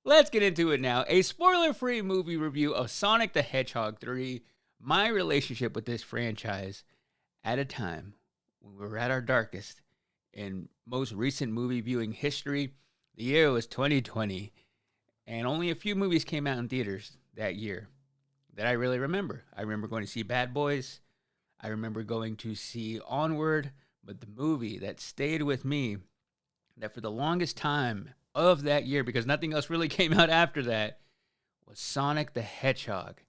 let's get into it now. A spoiler-free movie review of Sonic the Hedgehog 3, my relationship with this franchise at a time when we were at our darkest in most recent movie viewing history. The year was 2020, and only a few movies came out in theaters that year that I really remember. I remember going to see Bad Boys. I remember going to see Onward, but the movie that stayed with me, that for the longest time of that year, because nothing else really came out after that, was Sonic the Hedgehog.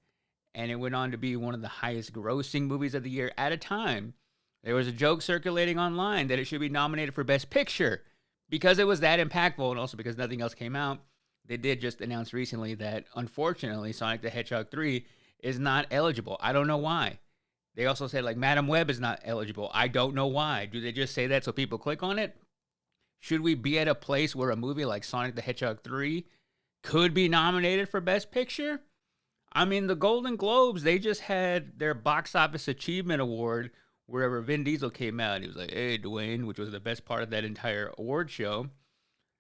And it went on to be one of the highest grossing movies of the year at a time. There was a joke circulating online that it should be nominated for Best Picture because it was that impactful, and also because nothing else came out. They did just announce recently that, unfortunately, Sonic the Hedgehog 3 is not eligible. I don't know why. They also said, like, Madam Web is not eligible. I don't know why. Do they just say that so people click on it? Should we be at a place where a movie like Sonic the Hedgehog 3 could be nominated for Best Picture? I mean, the Golden Globes, they just had their Box Office Achievement Award wherever Vin Diesel came out. He was like, hey, Dwayne, which was the best part of that entire award show.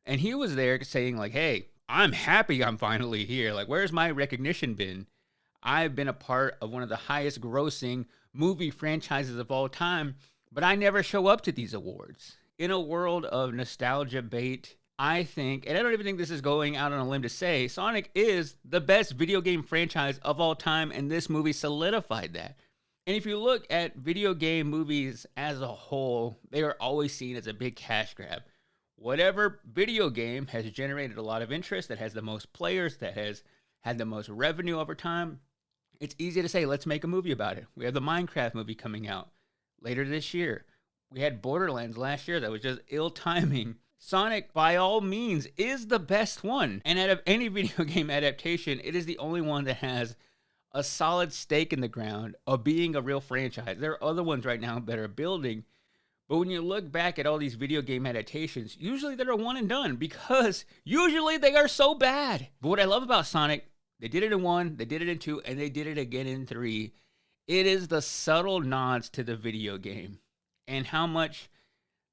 And he was there saying, like, hey, I'm happy I'm finally here. Like, where's my recognition been? I've been a part of one of the highest grossing movie franchises of all time, but I never show up to these awards. In a world of nostalgia bait, I think, and I don't even think this is going out on a limb to say, Sonic is the best video game franchise of all time, and this movie solidified that. And if you look at video game movies as a whole, they are always seen as a big cash grab. Whatever video game has generated a lot of interest, that has the most players, that has had the most revenue over time, it's easy to say, let's make a movie about it. We have the Minecraft movie coming out later this year. We had Borderlands last year that was just ill timing. Sonic, by all means, is the best one. And out of any video game adaptation, it is the only one that has a solid stake in the ground of being a real franchise. There are other ones right now that are building. But when you look back at all these video game adaptations, usually they're a one and done because usually they are so bad. But what I love about Sonic, they did it in 1, they did it in 2, and they did it again in 3. It is the subtle nods to the video game and how much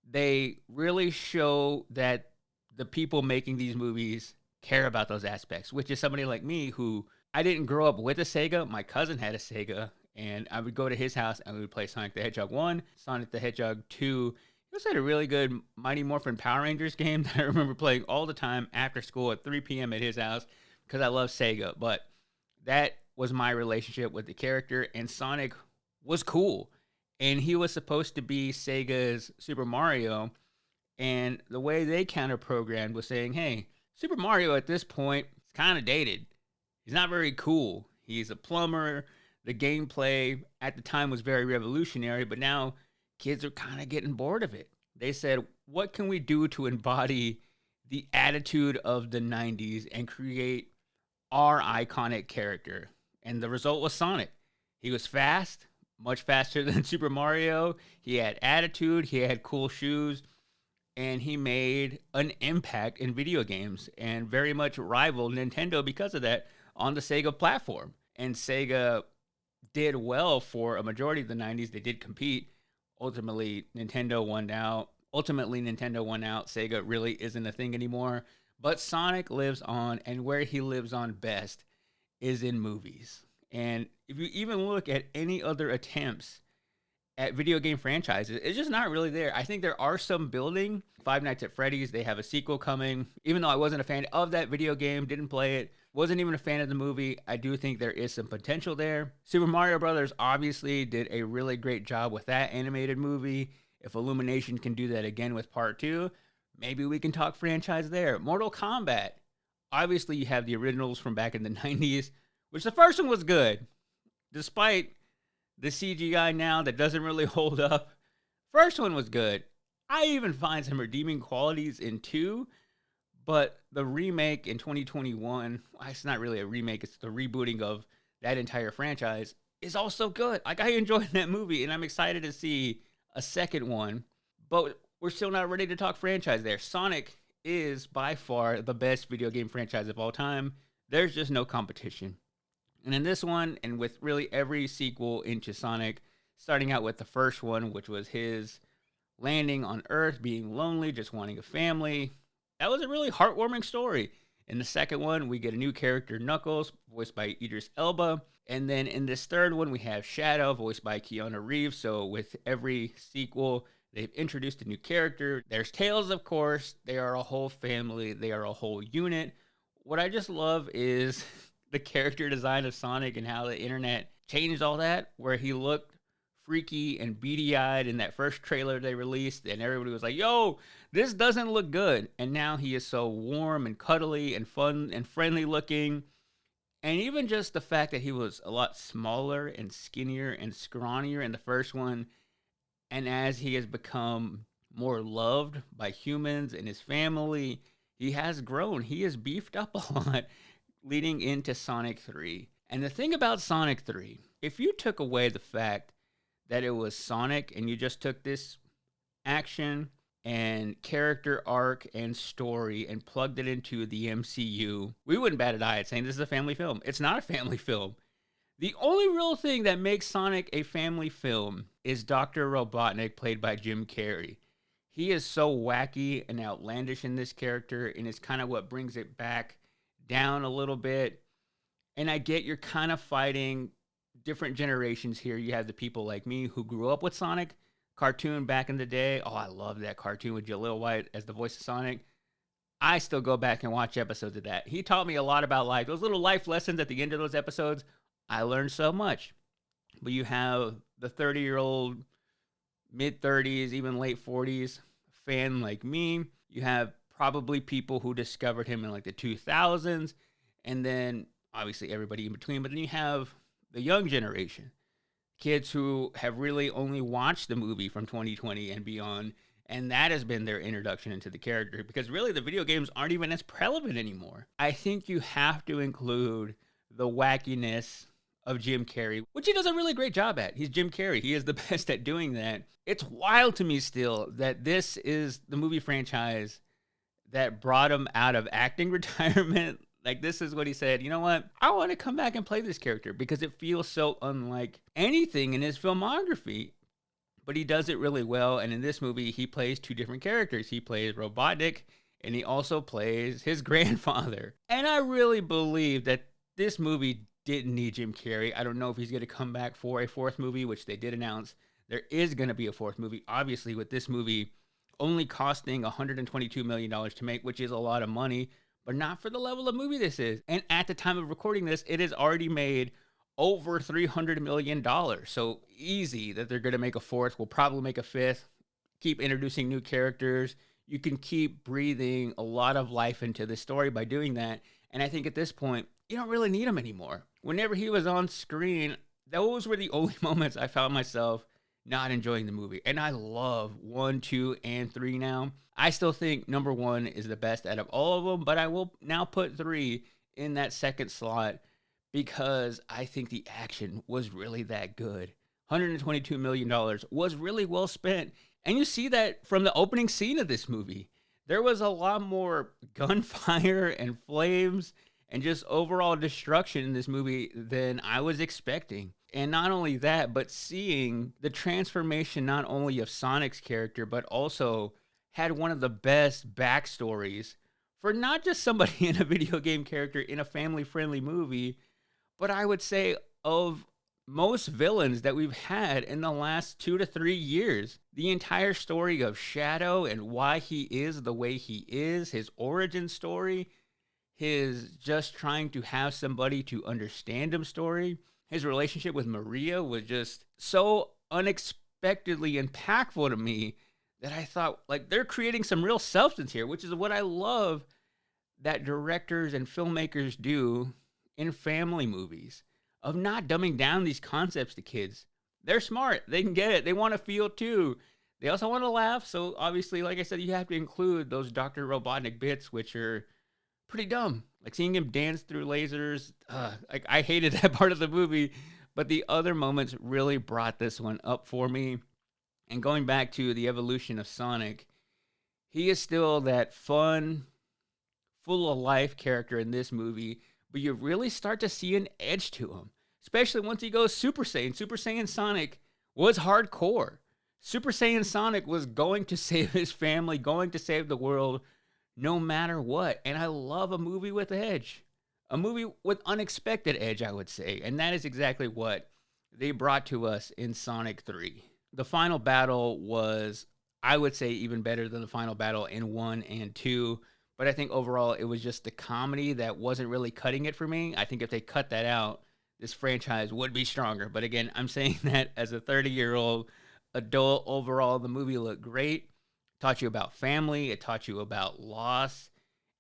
they really show that the people making these movies care about those aspects, which is somebody like me who, I didn't grow up with a Sega. My cousin had a Sega, and I would go to his house and we would play Sonic the Hedgehog 1, Sonic the Hedgehog 2. He also had a really good Mighty Morphin Power Rangers game that I remember playing all the time after school at 3 p.m. at his house because I love Sega. But that was my relationship with the character, and Sonic was cool. And he was supposed to be Sega's Super Mario, and the way they counter-programmed was saying, hey, Super Mario at this point is kind of dated. He's not very cool. He's a plumber. The gameplay at the time was very revolutionary, but now kids are kind of getting bored of it. They said, what can we do to embody the attitude of the 90s and create our iconic character? And the result was Sonic. He was fast, much faster than Super Mario. He had attitude, he had cool shoes, and he made an impact in video games and very much rivaled Nintendo because of that on the Sega platform. And Sega did well for a majority of the 90s. They did compete. Ultimately, Nintendo won out. Sega really isn't a thing anymore. But Sonic lives on, and where he lives on best is in movies. And if you even look at any other attempts at video game franchises, it's just not really there. I think there are some building. Five Nights at Freddy's, they have a sequel coming. Even though I wasn't a fan of that video game, didn't play it, wasn't even a fan of the movie, I do think there is some potential there. Super Mario Brothers obviously did a really great job with that animated movie. If Illumination can do that again with part 2, maybe we can talk franchise there. Mortal Kombat, obviously you have the originals from back in the 90s, which the first one was good. Despite the CGI now that doesn't really hold up, first one was good. I even find some redeeming qualities in 2, but the remake in 2021, well, it's not really a remake, it's the rebooting of that entire franchise, is also good. Like, I enjoyed that movie, and I'm excited to see a second one, but we're still not ready to talk franchise there. Sonic is by far the best video game franchise of all time. There's just no competition. And in this one, and with really every sequel into Sonic, starting out with the first one, which was his landing on Earth, being lonely, just wanting a family, that was a really heartwarming story. In the second one, we get a new character, Knuckles, voiced by Idris Elba. And then in this third one, we have Shadow, voiced by Keanu Reeves. So with every sequel, they've introduced a new character. There's Tails, of course. They are a whole family. They are a whole unit. What I just love is the character design of Sonic and how the internet changed all that, where he looked freaky and beady-eyed in that first trailer they released, and everybody was like, yo, this doesn't look good. And now he is so warm and cuddly and fun and friendly looking. And even just the fact that he was a lot smaller and skinnier and scrawnier in the first one, and as he has become more loved by humans and his family, he has grown. He has beefed up a lot leading into Sonic 3. And the thing about Sonic 3, if you took away the fact that it was Sonic and you just took this action and character arc and story and plugged it into the MCU, we wouldn't bat an eye at saying this is a family film. It's not a family film. The only real thing that makes Sonic a family film is Dr. Robotnik, played by Jim Carrey. He is so wacky and outlandish in this character, and it's kind of what brings it back down a little bit. And I get you're kind of fighting different generations here. You have the people like me who grew up with Sonic cartoon back in the day. Oh, I love that cartoon with Jaleel White as the voice of Sonic. I still go back and watch episodes of that. He taught me a lot about life. Those little life lessons at the end of those episodes, I learned so much. But you have the 30-year-old, mid-30s, even late 40s fan like me. You have probably people who discovered him in like the 2000s. And then obviously everybody in between. But then you have the young generation. Kids who have really only watched the movie from 2020 and beyond. And that has been their introduction into the character. Because really the video games aren't even as prevalent anymore. I think you have to include the wackiness of Jim Carrey, which he does a really great job at. He's Jim Carrey. He is the best at doing that. It's wild to me still that this is the movie franchise that brought him out of acting retirement. Like, this is what he said, you know what? I want to come back and play this character because it feels so unlike anything in his filmography. But he does it really well. And in this movie, he plays two different characters. He plays Robotnik, and he also plays his grandfather. And I really believe that this movie didn't need Jim Carrey. I don't know if he's going to come back for a fourth movie, which they did announce. There is going to be a fourth movie, obviously, with this movie only costing $122 million to make, which is a lot of money, but not for the level of movie this is. And at the time of recording this, it has already made over $300 million. So easy that they're going to make a fourth. We'll probably make a fifth. Keep introducing new characters. You can keep breathing a lot of life into the story by doing that. And I think at this point, you don't really need him anymore. Whenever he was on screen, those were the only moments I found myself not enjoying the movie. And I love 1, 2, and 3 now. I still think number 1 is the best out of all of them, but I will now put 3 in that second slot because I think the action was really that good. $122 million was really well spent. And you see that from the opening scene of this movie. There was a lot more gunfire and flames and just overall destruction in this movie than I was expecting. And not only that, but seeing the transformation not only of Sonic's character, but also had one of the best backstories for not just somebody in a video game character in a family-friendly movie, but I would say of most villains that we've had in the last 2 to 3 years. The entire story of Shadow and why he is the way he is, his origin story, his just trying to have somebody to understand him story. His relationship with Maria was just so unexpectedly impactful to me that I thought, like, they're creating some real substance here, which is what I love that directors and filmmakers do in family movies, of not dumbing down these concepts to kids. They're smart. They can get it. They want to feel too. They also want to laugh. So obviously, like I said, you have to include those Dr. Robotnik bits, which are pretty dumb. Like seeing him dance through lasers. Like I hated that part of the movie, but the other moments really brought this one up for me. And going back to the evolution of Sonic, he is still that fun, full of life character in this movie, but you really start to see an edge to him, especially once he goes Super Saiyan. Super Saiyan Sonic was hardcore. Super Saiyan Sonic was going to save his family, going to save the world, no matter what. And I love a movie with edge, a movie with unexpected edge, I would say. And that is exactly what they brought to us in Sonic 3. The final battle was, I would say, even better than the final battle in 1 and 2. But I think overall it was just the comedy that wasn't really cutting it for me. I think if they cut that out, this franchise would be stronger. But again, I'm saying that as a 30-year-old adult. Overall, the movie looked great. Taught you about family. It taught you about loss.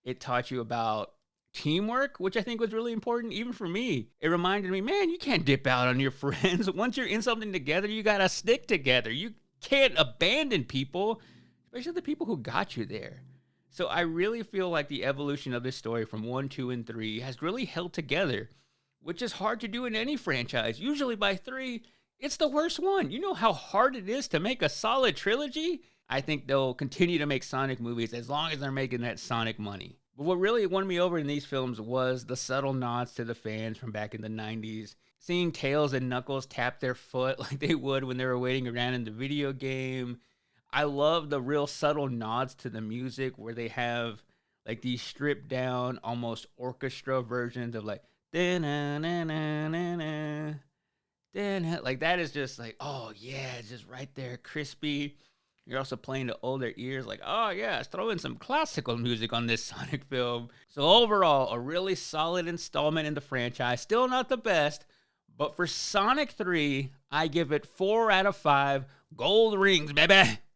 It taught you about teamwork, which I think was really important, even for me. It reminded me, man, you can't dip out on your friends. Once you're in something together, you got to stick together. You can't abandon people, especially the people who got you there. So I really feel like the evolution of this story from 1, 2, and 3 has really held together, which is hard to do in any franchise. Usually by 3, it's the worst one. You know how hard it is to make a solid trilogy? I think they'll continue to make Sonic movies as long as they're making that Sonic money. But what really won me over in these films was the subtle nods to the fans from back in the 90s. Seeing Tails and Knuckles tap their foot like they would when they were waiting around in the video game. I love the real subtle nods to the music where they have like these stripped down, almost orchestra versions of like, da-na-na-na-na-na, da-na. Like that is just like, oh yeah, it's just right there, crispy. You're also playing to older ears, like, oh yeah, throw in some classical music on this Sonic film. So overall, a really solid installment in the franchise. Still not the best, but for Sonic 3, I give it 4 out of 5 gold rings, baby.